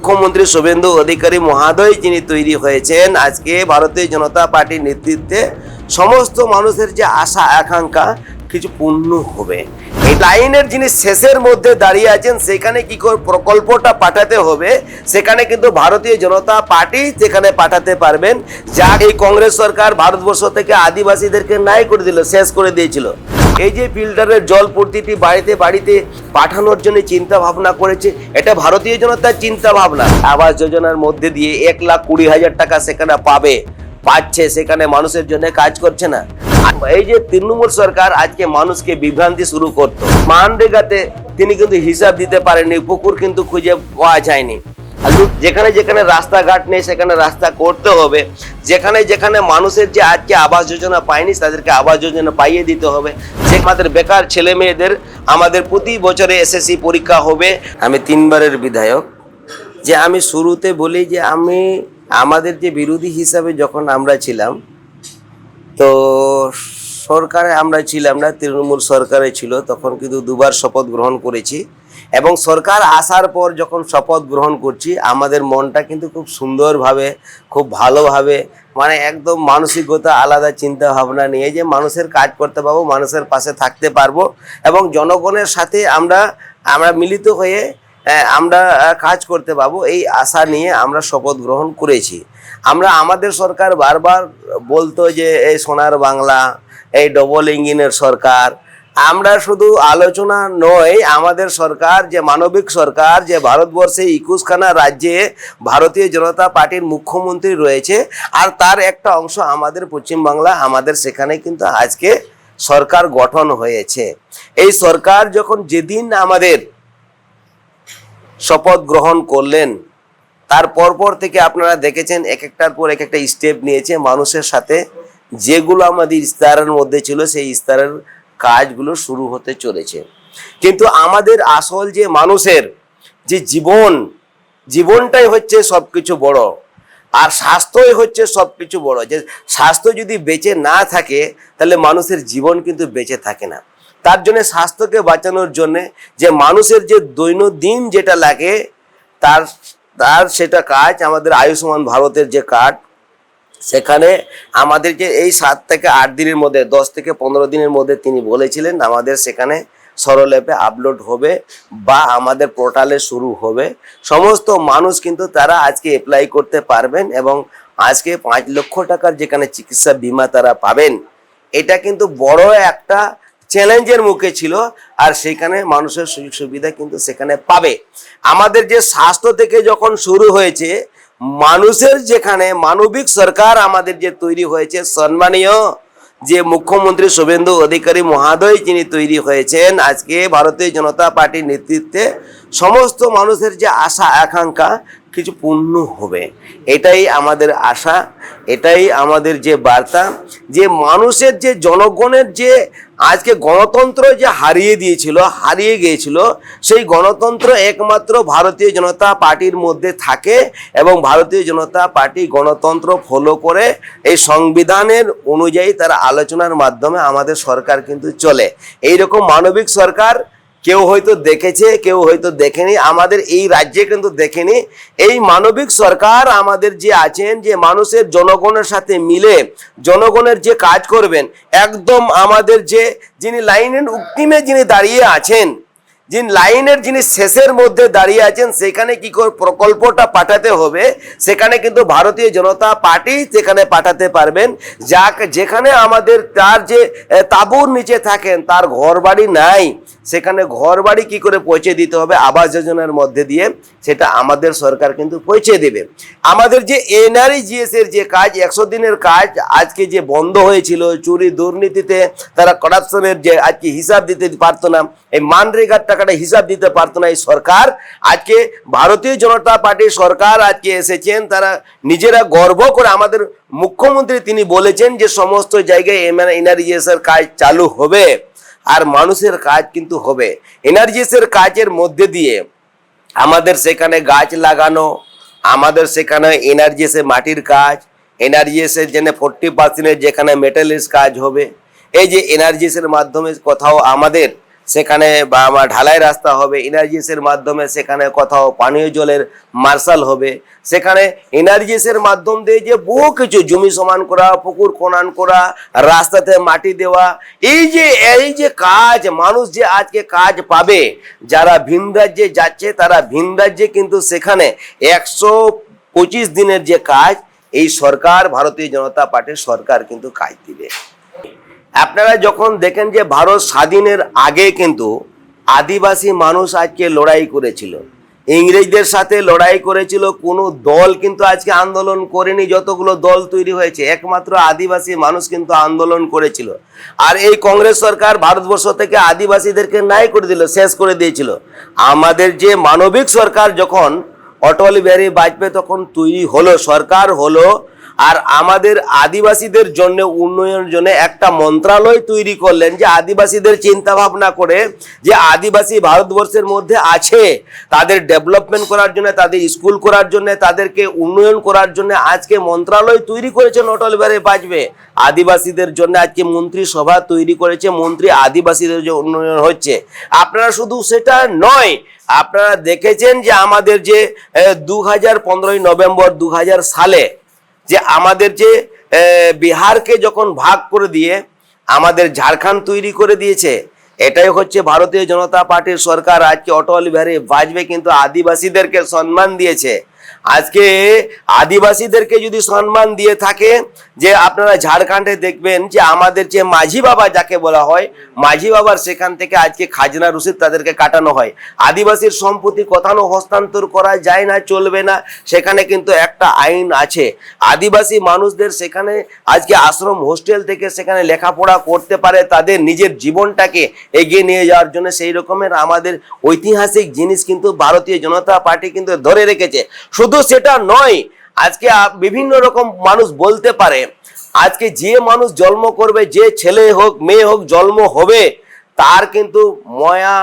মুখ্যমন্ত্রী শুভেন্দু অধিকারী মহোদয় যিনি তৈরি হয়েছেন আজকে ভারতীয় জনতা পার্টির নেতৃত্বে সমস্ত মানুষের যে আশা আকাঙ্ক্ষা কিছু পূর্ণ হবে। এই লাইনের যিনি শেষের মধ্যে দাঁড়িয়ে আছেন সেখানে কি করে প্রকল্পটা পাঠাতে হবে সেখানে কিন্তু ভারতীয় জনতা পার্টি সেখানে পাঠাতে পারবেন। যা এই কংগ্রেস সরকার ভারতবর্ষ থেকে আদিবাসীদেরকে নাই করে দিল, শেষ করে দিয়েছিল। এই যে ফিল্টারের জল প্রতিটি বাড়িতে বাড়িতে পাঠানোর জন্য চিন্তা ভাবনা করেছে, এটা ভারতীয় জনতার চিন্তা ভাবনা। আবাস যোজনার মধ্যে দিয়ে 1,20,000 টাকা সেখানে পাচ্ছে, সেখানে মানুষের জন্য কাজ করছে না। এই যে তৃণমূল সরকার আজকে মানুষকে বিভ্রান্তি শুরু করতো, মানরেগাতে তিনি কিন্তু হিসাব দিতে পারেননি, পুকুর কিন্তু খুঁজে পাওয়া যায়নি। যেখানে যেখানে রাস্তাঘাট নেই সেখানে রাস্তা করতে হবে। যেখানে যেখানে মানুষের যে আজকে আবাস যোজনা পায়নি তাদেরকে আবাস যোজনা পাইয়ে দিতে হবে। যে আমাদের বেকার ছেলে মেয়েদের আমাদের প্রতি বছরে এসএসসি পরীক্ষা হবে। আমি 3 বারের বিধায়ক। যে আমি শুরুতে বলি যে আমাদের যে বিরোধী হিসাবে যখন আমরা ছিলাম, তো সরকারে আমরা ছিলাম না, তৃণমূল সরকারে ছিল, তখন কিন্তু 2 বার শপথ গ্রহণ করেছি। এবং সরকার আসার পর যখন শপথ গ্রহণ করছি আমাদের মনটা কিন্তু খুব সুন্দরভাবে, খুব ভালোভাবে, মানে একদম মানসিকতা আলাদা চিন্তা ভাবনা নিয়ে যে মানুষের কাজ করতে পারবো, মানুষের পাশে থাকতে পারবো এবং জনগণের সাথে আমরা মিলিত হয়ে আমরা কাজ করতে পারবো, এই আশা নিয়ে আমরা শপথ গ্রহণ করেছি। আমাদের সরকার বারবার বলতো যে এই সোনার বাংলা, এই ডবল ইঞ্জিনের সরকার। আমরা শুধু আলোচনা নয়, আমাদের সরকার যে মানবিক সরকার, যে ভারতবর্ষে 21খানা রাজ্যে ভারতীয় জনতা পার্টির মুখ্যমন্ত্রী রয়েছে, আর তার একটা অংশ আমাদের পশ্চিমবাংলা, আমাদের সেখানে কিন্তু আজকে সরকার গঠন হয়েছে। এই সরকার যখন যেদিন আমাদের শপথ গ্রহণ করলেন তার পরপর থেকে আপনারা দেখেছেন এক একটার পর এক একটা স্টেপ নিয়েছে মানুষের সাথে। যেগুলো আমাদের ইস্তাহারের মধ্যে ছিল সেই ইস্তাহারের কাজগুলো শুরু হতে চলেছে। কিন্তু আমাদের আসল যে মানুষের যে জীবনটাই হচ্ছে সবকিছু বড়, আর স্বাস্থ্যই হচ্ছে সবকিছু বড়। যে স্বাস্থ্য যদি বেঁচে না থাকে তাহলে মানুষের জীবন কিন্তু বেঁচে থাকে না। তার জন্য স্বাস্থ্যকে বাঁচানোর জন্য যে মানুষের যে দৈনন্দিন যেটা লাগে তার সেটা কাজ আমাদের আয়ুষ্মান ভারতের যে কার্ড, সেখানে আমাদের যে এই 7 থেকে 8 দিনের মধ্যে, 10 থেকে 15 দিনের মধ্যে তিনি বলেছিলেন আমাদের সেখানে সরল অ্যাপে আপলোড হবে বা আমাদের পোর্টালে শুরু হবে। সমস্ত মানুষ কিন্তু তারা আজকে অ্যাপ্লাই করতে পারবেন এবং আজকে 5 লক্ষ টাকার যেখানে চিকিৎসা বিমা তারা পাবেন। এটা কিন্তু বড় একটা চ্যালেঞ্জের মুখে ছিল, আর সেখানে মানুষের সুযোগ সুবিধা কিন্তু সেখানে পাবে। আমাদের যে স্বাস্থ্য থেকে যখন শুরু হয়েছে, মানুষের যেখানে মানবিক সরকার আমাদের যে তৈরি হয়েছে, সম্মানীয় যে মুখ্যমন্ত্রী শুভেন্দু অধিকারী মহোদয় যিনি তৈরি হয়েছেন আজকে ভারতীয় জনতা পার্টির নেতৃত্বে সমস্ত মানুষের যে আশা আকাঙ্ক্ষা কিছু পূর্ণ হবে, এটাই আমাদের আশা, এটাই আমাদের যে বার্তা। যে মানুষের যে জনগণের যে আজকে গণতন্ত্র যে হারিয়ে গিয়েছিল, সেই গণতন্ত্র একমাত্র ভারতীয় জনতা পার্টির মধ্যে থাকে এবং ভারতীয় জনতা পার্টি গণতন্ত্র ফলো করে এই সংবিধানের অনুযায়ী তারা আলোচনার মাধ্যমে আমাদের সরকার কিন্তু চলে। এইরকম মানবিক সরকার কেউ হয়তো দেখেছে, কেউ হয়তো দেখেনি, আমাদের এই রাজ্যে কিন্তু দেখেনি। এই মানবিক সরকার আমাদের যে আছেন, যে মানুষের জনগণের সাথে মিলে জনগণের যে কাজ করবেন, একদম আমাদের যিনি লাইনের উক্তিমে যিনি দাঁড়িয়ে আছেন, যিনি শেষের মধ্যে দাঁড়িয়ে আছেন, সেখানে কি করে প্রকল্পটা পাঠাতে হবে সেখানে কিন্তু ভারতীয় জনতা পার্টি সেখানে পাঠাতে পারবেন। যেখানে আমাদের তার যে তাঁবুর নিচে থাকেন তার ঘর বাড়ি নাই, সেখানে ঘর বাড়ি কি করে পৌঁছে দিতে হবে আবাস যোজনার মধ্যে দিয়ে, সেটা আমাদের সরকার কিন্তু পৌঁছে দেবে। আমাদের যে NREGS এর যে কাজ, 100 দিনের কাজ আজকে যে বন্ধ হয়েছিল, চুরি দুর্নীতিতে তারা করাপশনের যে আজকে হিসাব দিতে পারতো না, এই মানরেগার টাকাটা হিসাব দিতে পারতো না, এই সরকার আজকে ভারতীয় জনতা পার্টির সরকার আজকে এসেছেন, তারা নিজেরা গর্ব করে, আমাদের মুখ্যমন্ত্রী তিনি বলেছেন যে সমস্ত জায়গায় NREGS এর কাজ চালু হবে আর মানুষের কাজ কিন্তু হবে। NREGS এর কাজের মধ্যে দিয়ে আমাদের সেখানে গাছ লাগানো, আমাদের সেখানে NREGS এর মাটির কাজ, NREGS এর জন্য 40% যেখানে মেটালিস কাজ হবে। এই যে NREGS এর মাধ্যমে কোথাও আমাদের সেখানে বা আমার ঢালাই রাস্তা হবে, এনআরজিএসের মাধ্যমে সেখানে কোথাও পানীয় জলের মার্শাল হবে, সেখানে এনআরজিএসের মাধ্যম দিয়ে যে বহু কিছু জমি সমান করা, পুকুর খনন করা, রাস্তাতে মাটি দেওয়া, এই যে কাজ, মানুষ যে আজকে কাজ পাবে, যারা ভিন রাজ্যে যাচ্ছে তারা ভিন রাজ্যে কিন্তু সেখানে 125 দিনের যে কাজ এই সরকার, ভারতীয় জনতা পার্টির সরকার কিন্তু কাজ দিবে। আপনারা যখন দেখেন যে ভারত স্বাধীনের আগে কিন্তু আদিবাসী মানুষ আজকে লড়াই করেছিল, ইংরেজদের সাথে লড়াই করেছিল, কোনো দল কিন্তু আজকে আন্দোলন করেনি। যতগুলো দল তৈরি হয়েছে একমাত্র আদিবাসী মানুষ কিন্তু আন্দোলন করেছিল। আর এই কংগ্রেস সরকার ভারতবর্ষ থেকে আদিবাসীদেরকে নাই করে দিল, শেষ করে দিয়েছিল। আমাদের যে মানবিক সরকার যখন অটল বিহারী বাজপেয়ী তখন তৈরি হলো, সরকার হলো, আর আমাদের আদিবাসীদের জন্য উন্নয়নের জন্য একটা মন্ত্রণালয় তৈরি করলেন, যে আদিবাসীদের চিন্তা ভাবনা করে যে আদিবাসী ভারতবর্ষের মধ্যে আছে, তাদের ডেভেলপমেন্ট করার জন্য, তাদের স্কুল করার জন্য, তাদেরকে উন্নয়ন করার জন্য আজকে মন্ত্রণালয় তৈরি করেছেন অটল বিহারী বাজপেয়ী। আদিবাসীদের জন্য আজকে মন্ত্রিসভা তৈরি করেছে, মন্ত্রী আদিবাসীদের যে উন্নয়ন হচ্ছে। আপনারা শুধু সেটা নয়, আপনারা দেখেছেন যে আমাদের যে 2015 নভেম্বর 2000 সালে যে আমাদের যে বিহারকে যখন ভাগ করে দিয়ে আমাদের ঝাড়খণ্ড তৈরি করে দিয়েছে, এটাই হচ্ছে ভারতীয় জনতা পার্টির সরকার। আজকে অটল বিহারী বাজপেয়ী কিন্তু আদিবাসীদেরকে সম্মান দিয়েছে। আজকে আদিবাসীদেরকে যদি সম্মান দিয়ে থাকে, যে আপনারা ঝাড়খণ্ডে দেখবেন যে আমাদের যে মাঝি বাবা যাকে বলা হয়, মাঝি বাবার সেখান থেকে আজকে খাজনা রসিদ তাদেরকে কাটানো হয়। আদিবাসীর সম্পত্তি কোথাও হস্তান্তর করা যায় না, চলবে না, সেখানে কিন্তু একটা আইন আছে। আদিবাসী মানুষদের সেখানে আজকে আশ্রম হোস্টেল থেকে সেখানে লেখাপড়া করতে পারে, তাদের নিজের জীবনটাকে এগিয়ে নিয়ে যাওয়ার জন্য। সেই রকমের আমাদের ঐতিহাসিক জিনিস কিন্তু ভারতীয় জনতা পার্টি কিন্তু ধরে রেখেছে। শুধু সেটা নয়, আজকে বিভিন্ন রকম মানুষ বলতে পারে, আজকে যে মানুষ জন্ম করবে, যে ছেলে হোক মেয়ে হোক জন্ম হবে, তার কিন্তু ময়া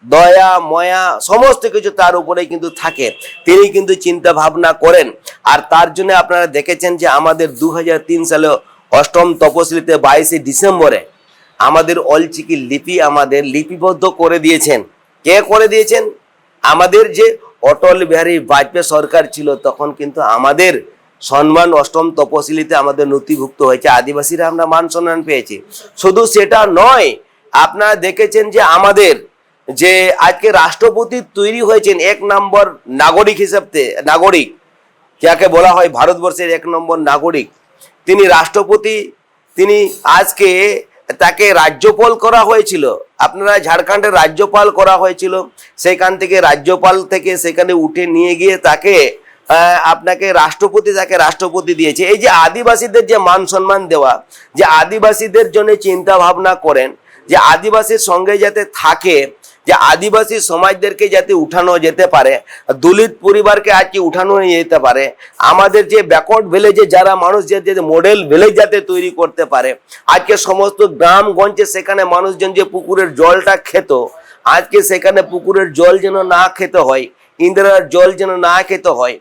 দয়া ময়া সমস্ত কিছু তার উপরে কিন্তু থাকে, তিনি কিন্তু চিন্তা ভাবনা করেন। আর তার জন্য আপনারা দেখেছেন যে আমাদের 2003 সালে 8ম তপশিলিতে 22শে ডিসেম্বরে আমাদের অলচিকি লিপি আমাদের লিপিবদ্ধ করে দিয়েছেন। কে করে দিয়েছেন? আমাদের যে অটল বিহারী বাজপেয়ী সরকার ছিল তখন কিন্তু আমাদের সম্মান 8ম তপশিলিতে আমাদের নথিভুক্ত হয়েছে, আদিবাসীরা আমরা মান সম্মান পেয়েছি। শুধু সেটা নয়, আপনারা দেখেছেন যে আমাদের যে আজকে রাষ্ট্রপতি তৈরি হয়েছেন 1 নম্বর নাগরিক হিসাবে, নাগরিক যাকে বলা হয় ভারতবর্ষের 1 নম্বর নাগরিক, তিনি রাষ্ট্রপতি, তিনি আজকে তাকে রাজ্যপাল করা হয়েছিল। আপনারা ঝাড়খণ্ডের রাজ্যপাল করা হয়েছিল, সেখান থেকে রাজ্যপাল থেকে সেখানে উঠে নিয়ে গিয়ে তাকে আপনাকে রাষ্ট্রপতি, তাকে রাষ্ট্রপতি দিয়েছে। এই যে আদিবাসীদের যে মান সম্মান দেওয়া, যে আদিবাসীদের জন্য চিন্তা ভাবনা করেন, যে আদিবাসীর সঙ্গে যাতে থাকে, যে আদিবাসী সমাজদেরকে যাতে উঠানো যেতে পারে, দলিত পরিবারকে আজকে উঠানো যেতে পারে, আমাদের যে ব্যাকওয়ার্ড ভিলেজে যারা মানুষ যে মডেল ভিলেজ যাতে তৈরি করতে পারে। আজকে সমস্ত গ্রামগঞ্জে সেখানে মানুষজন যে পুকুরের জলটা খেত, আজকে সেখানে পুকুরের জল যেন না খেতে হয়, ইন্দিরার জল যেন না খেতে হয়,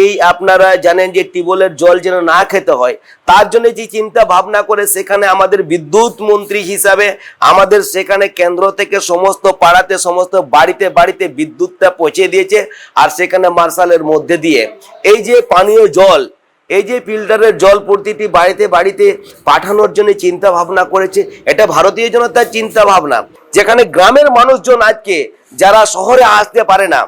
এই আপনারা জানেন যে টিউবওয়েলের জল যেন না খেতে হয়, তার জন্য যে চিন্তা ভাবনা করে সেখানে আমাদের বিদ্যুৎ মন্ত্রী হিসাবে আমাদের সেখানে কেন্দ্র থেকে সমস্ত পাড়াতে, সমস্ত বাড়িতে বাড়িতে বিদ্যুৎটা পৌঁছে দিয়েছে। আর সেখানে মার্শালের মধ্যে দিয়ে এই যে পানীয় জল, এই যে ফিল্টারের জল প্রতিটি বাড়িতে বাড়িতে পাঠানোর জন্য চিন্তা ভাবনা করেছে। এটা ভারতীয় জনতার চিন্তা ভাবনা। যেখানে গ্রামের মানুষজন আজকে যারা শহরে আসতে পারে না,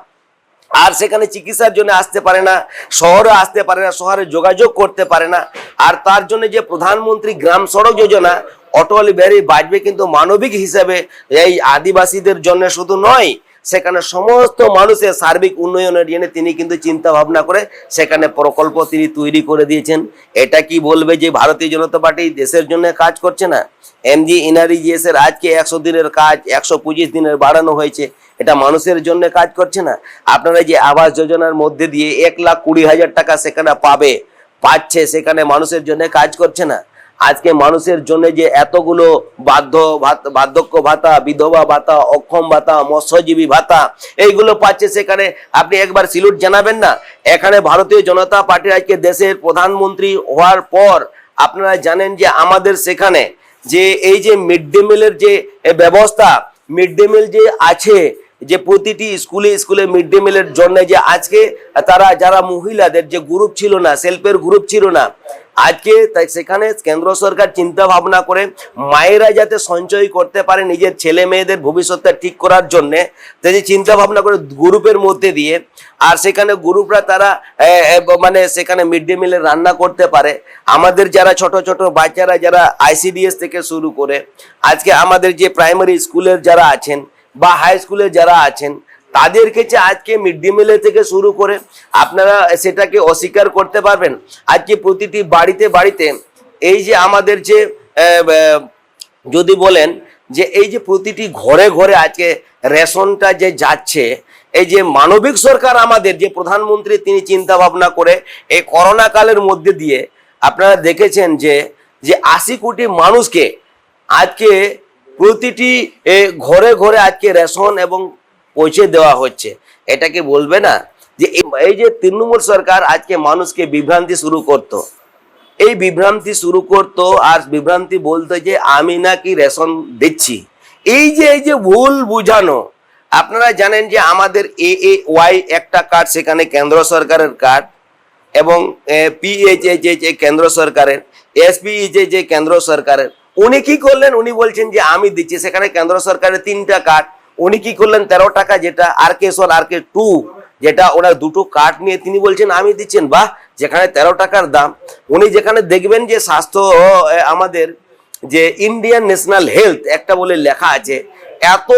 আর সেখানে চিকিৎসার জন্য আসতে পারে না, শহরে আসতে পারে না, শহরে যোগাযোগ করতে পারে না, আর তার জন্য যে প্রধানমন্ত্রী গ্রাম সড়ক যোজনা, অটল বিহারী বাজপেয়ী কিন্তু মানবিক হিসেবে এই আদিবাসীদের জন্য শুধু নয়, সেখানে সমস্ত মানুষের সার্বিক উন্নয়নের জন্য তিনি কিন্তু চিন্তা ভাবনা করে সেখানে প্রকল্প তিনি তৈরি করে দিয়েছেন। এটা কি বলবে যে ভারতীয় জনতা পার্টি দেশের জন্য কাজ করছে না? এমজি এনআরজিএস এর আজকে 100 দিনের কাজ 125 দিনের বাড়ানো হয়েছে, এটা মানুষের জন্য কাজ করছে না? আপনারা যে আবাস যোজনার মধ্যে দিয়ে 1,20,000 টাকা সেখানে পাচ্ছে, সেখানে মানুষের জন্য কাজ করছে না? আজকে মানুষের জন্য যে এতগুলো বার্ধক্য ভাতা, বিধবা ভাতা, অক্ষম ভাতা, মৎস্যজীবী ভাতা এইগুলো পাচ্ছে, সেখানে আপনি একবার সিলুট জানাবেন না? এখানে ভারতীয় জনতা পার্টি আজকে দেশের প্রধানমন্ত্রী হওয়ার পর আপনারা জানেন যে আমাদের সেখানে যে এই যে মিড ডে মিলের যে ব্যবস্থা, মিড ডে মিল যে আছে, যে প্রতিটি স্কুলে স্কুলে মিড ডে মিলের জন্য যে আজকে তারা যারা মহিলাদের যে গ্রুপ ছিল না, সেলফের গ্রুপ ছিল না, আজকে সেখানে কেন্দ্র সরকার চিন্তা ভাবনা করে মায়েরা যাতে সঞ্চয় করতে পারে নিজের ছেলে মেয়েদের ভবিষ্যৎটা ঠিক করার জন্য, যে চিন্তা ভাবনা করে গ্রুপের মধ্যে দিয়ে, আর সেখানে গ্রুপরা তারা মানে সেখানে মিড ডে মিলে রান্না করতে পারে। আমাদের যারা ছোট ছোট বাচ্চারা যারা ICDS থেকে শুরু করে আজকে আমাদের যে প্রাইমারি স্কুলের যারা আছেন বা হাই স্কুলে যারা আছেন, তাদেরকে যে আজকে মিড ডে মিলের থেকে শুরু করে আপনারা সেটাকে অস্বীকার করতে পারবেন? আজকে প্রতিটি বাড়িতে বাড়িতে এই যে আমাদের যে যদি বলেন যে এই যে প্রতিটি ঘরে ঘরে আজকে রেশনটা যে যাচ্ছে, এই যে মানবিক সরকার আমাদের যে প্রধানমন্ত্রী তিনি চিন্তা ভাবনা করে এই করোনা কালের মধ্যে দিয়ে আপনারা দেখেছেন যে 80 কোটি মানুষকে আজকে প্রতিটি ঘরে ঘরে আজকে রেশন এবং পৌঁছে দেওয়া হচ্ছে। এটাকে বলবে না যে এই যে তৃণমূল সরকার আজকে মানুষকে বিভ্রান্তি শুরু করতো, এই বিভ্রান্তি শুরু করতো আর বিভ্রান্তি বলতো যে আমি নাকি রেশন দিচ্ছি। এই যে ভুল বুঝানো। আপনারা জানেন যে আমাদের AAY একটা কার্ড, সেখানে কেন্দ্র সরকারের কার্ড, এবং PHH কেন্দ্র সরকারের, SPEJ কেন্দ্র সরকারের। উনি কি করলেন? উনি বলছেন যে আমি দিচ্ছি, সেখানে কেন্দ্র সরকারের 3টা কার্ড। উনি কি করলেন? 13 টাকা যেটা RK1 RK2 যেটা ওনার দুটো কার্ড নিয়ে তিনি বলছেন আমি দিচ্ছেন। বাহ, যেখানে 13 টাকার দাম, উনি যেখানে দেখবেন যে স্বাস্থ্য আমাদের যে ইন্ডিয়ান ন্যাশনাল হেলথ একটা বলে লেখা আছে, এত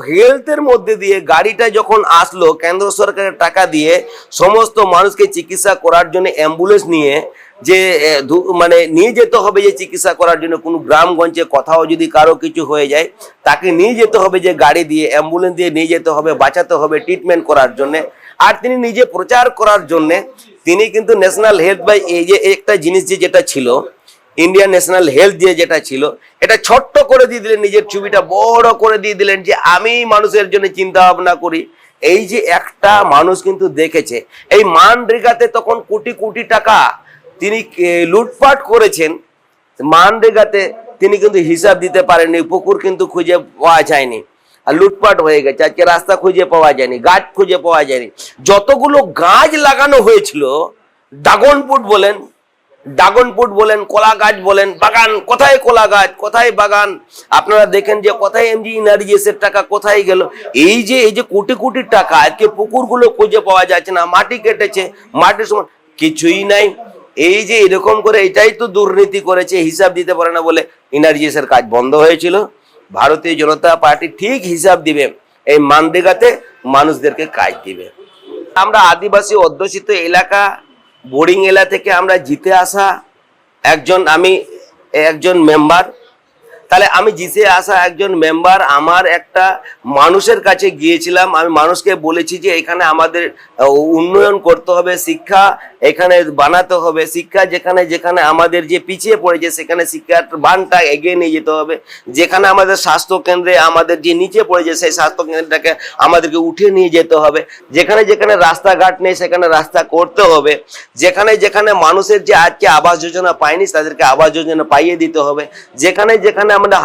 হেলথের মধ্যে দিয়ে গাড়িটা যখন আসলো কেন্দ্র সরকারের টাকা দিয়ে সমস্ত মানুষকে চিকিৎসা করার জন্য অ্যাম্বুলেন্স নিয়ে যে মানে নিয়ে যেতে হবে, যে চিকিৎসা করার জন্য কোনো গ্রামগঞ্জে কোথাও যদি কারো কিছু হয়ে যায় তাকে নিয়ে যেতে হবে, যে গাড়ি দিয়ে অ্যাম্বুলেন্স দিয়ে নিয়ে যেতে হবে, বাঁচাতে হবে ট্রিটমেন্ট করার জন্য। আর তিনি নিজে প্রচার করার জন্য তিনি কিন্তু ন্যাশনাল হেলথ বা এই যে একটা জিনিস যেটা ছিল ইন্ডিয়ান ন্যাশনাল হেলথ দিয়ে যেটা ছিল, এটা ছোট্ট করে দিয়ে দিলেন, নিজের ছবিটা বড় করে দিয়ে দিলেন যে আমি মানুষের জন্য চিন্তা ভাবনা করি। এই যে একটা মানুষ কিন্তু দেখেছে এই মানরেগাতে তখন কোটি কোটি টাকা তিনি লুটপাট করেছেন। মানরেগাতে তিনি কিন্তু হিসাব দিতে পারেননি, পুকুর কিন্তু খুঁজে পাওয়া যায়নি, আর লুটপাট হয়ে গেছে। আজকে রাস্তা খুঁজে পাওয়া যায়নি, গাছ খুঁজে পাওয়া যায়নি। যতগুলো গাছ লাগানো হয়েছিল, ড্রাগনফ্রুট বলেন, কলা গাছ বলেন, বাগান, কোথায় কলা গাছ, কোথায় বাগান? আপনারা দেখেন যে কোথায় MG ইনার্জিসের টাকা কোথায় গেল? এই যে কোটি কোটি টাকা আজকে পুকুরগুলো খুঁজে পাওয়া যাচ্ছে না, মাটি কেটেছে, মাটির সময় কিছুই নাই। এই যে এরকম করে এটাই তো দুর্নীতি করেছে, হিসাব দিতে পারে না বলে ইনার্জিসের কাজ বন্ধ হয়েছিল। ভারতীয় জনতা পার্টি ঠিক হিসাব দিবে, এই মানরেগাতে মানুষদেরকে কাজ দিবে। আমরা আদিবাসী অধ্যুষিত এলাকা বোরিং এলাকা থেকে আমরা জিতে আসা একজন মেম্বার, তাহলে আমি জিতে আসা একজন মেম্বার, আমার একটা মানুষের কাছে গিয়েছিলাম, আমি মানুষকে বলেছি যে এখানে আমাদের উন্নয়ন করতে হবে, শিক্ষা এখানে বানাতে হবে, শিক্ষা যেখানে যেখানে আমাদের যে পিছিয়ে পড়েছে সেখানে শিক্ষার বানটা এগিয়ে নিয়ে যেতে হবে, যেখানে আমাদের স্বাস্থ্য কেন্দ্রে আমাদের যে নিচে পড়েছে সেই স্বাস্থ্য কেন্দ্রটাকে আমাদেরকে উঠে নিয়ে যেতে হবে, যেখানে যেখানে রাস্তাঘাট নেই সেখানে রাস্তা করতে হবে, যেখানে যেখানে মানুষের যে আজকে আবাস যোজনা পায়নি তাদেরকে আবাস যোজনা পাইয়ে দিতে হবে, যেখানে যেখানে আমরা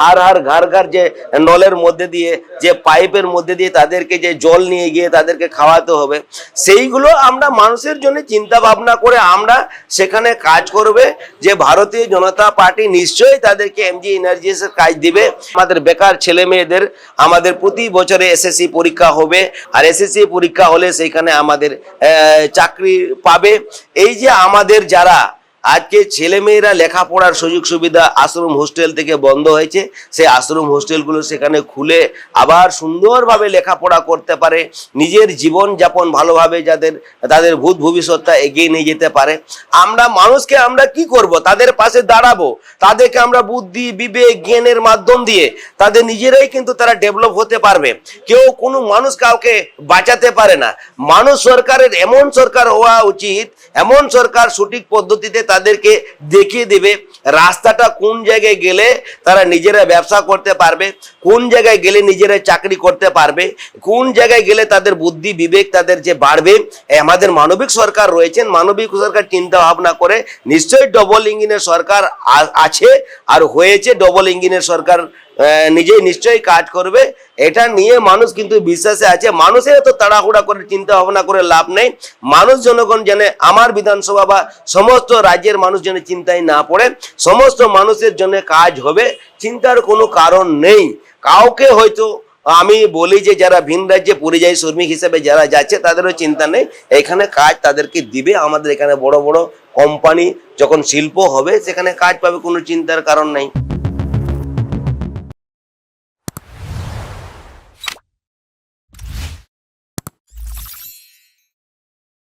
ঘর ঘর যে নলের মধ্যে দিয়ে যে পাইপের মধ্যে দিয়ে তাদেরকে যে জল নিয়ে গিয়ে তাদেরকে খাওয়াতে হবে, সেইগুলো আমরা মানুষের জন্য চিন্তা ভাবনা করে আমরা সেখানে কাজ করবে। যে ভারতীয় জনতা পার্টি নিশ্চয়ই তাদেরকে MG ইনার্জিসের কাজ দিবে। আমাদের বেকার ছেলে মেয়েদের আমাদের প্রতি বছরে SSC পরীক্ষা হবে, আর SSC পরীক্ষা হলে সেইখানে আমাদের চাকরি পাবে। এই যে আমাদের যারা আজকে ছেলেমেয়েরা লেখাপড়ার সুযোগ সুবিধা আশ্রম হোস্টেল থেকে বন্ধ হয়েছে, সেই আশ্রম হোস্টেলগুলো সেখানে খুলে আবার সুন্দরভাবে লেখাপড়া করতে পারে, নিজের জীবন যাপন ভালোভাবে তাদের ভবিষ্যৎটা এগিয়ে নিয়ে যেতে পারে। আমরা মানুষকে আমরা কি করব? তাদের পাশে দাঁড়াবো, তাদেরকে আমরা বুদ্ধি বিবেক জ্ঞানের মাধ্যম দিয়ে তাদের নিজেরাই কিন্তু তারা ডেভেলপ হতে পারবে। কেউ কোনো মানুষ কাউকে বাঁচাতে পারে না। মানুষ সরকারের এমন সরকার হওয়া উচিত, এমন সরকার সঠিক পদ্ধতিতে তাদেরকে দেখিয়ে দেবে রাস্তাটা কোন জায়গায় গেলে তারা নিজেরা ব্যবসা করতে পারবে, কোন জায়গায় গেলে নিজেরা চাকরি করতে পারবে, কোন জায়গায় গেলে তাদের বুদ্ধি বিবেক তাদের যে বাড়বে। আমাদের মানবিক সরকার রয়েছেন, মানবিক সরকার চিন্তা ভাবনা করে নিশ্চয়ই ডবল ইঞ্জিনের সরকার আছে আর হয়েছে। ডবল ইঞ্জিনের সরকার নিজেই নিশ্চয়ই কাজ করবে, এটা নিয়ে মানুষ কিন্তু বিশ্বাসে আছে। মানুষের তো তাড়াহুড়া করে চিন্তা ভাবনা করে লাভ নেই। মানুষ জনগণ যেন আমার বিধানসভা বা সমস্ত রাজ্যের মানুষ যেন চিন্তায় না পড়ে, সমস্ত মানুষের জন্য কাজ হবে, চিন্তার কোনো কারণ নেই। কাউকে হয়তো আমি বলি যে যারা ভিন রাজ্যে পরিযায়ী শ্রমিক হিসেবে যারা যাচ্ছে তাদেরও চিন্তা নেই, এখানে কাজ তাদেরকে দিবে। আমাদের এখানে বড় বড় কোম্পানি যখন শিল্প হবে সেখানে কাজ পাবে, কোনো চিন্তার কারণ নেই।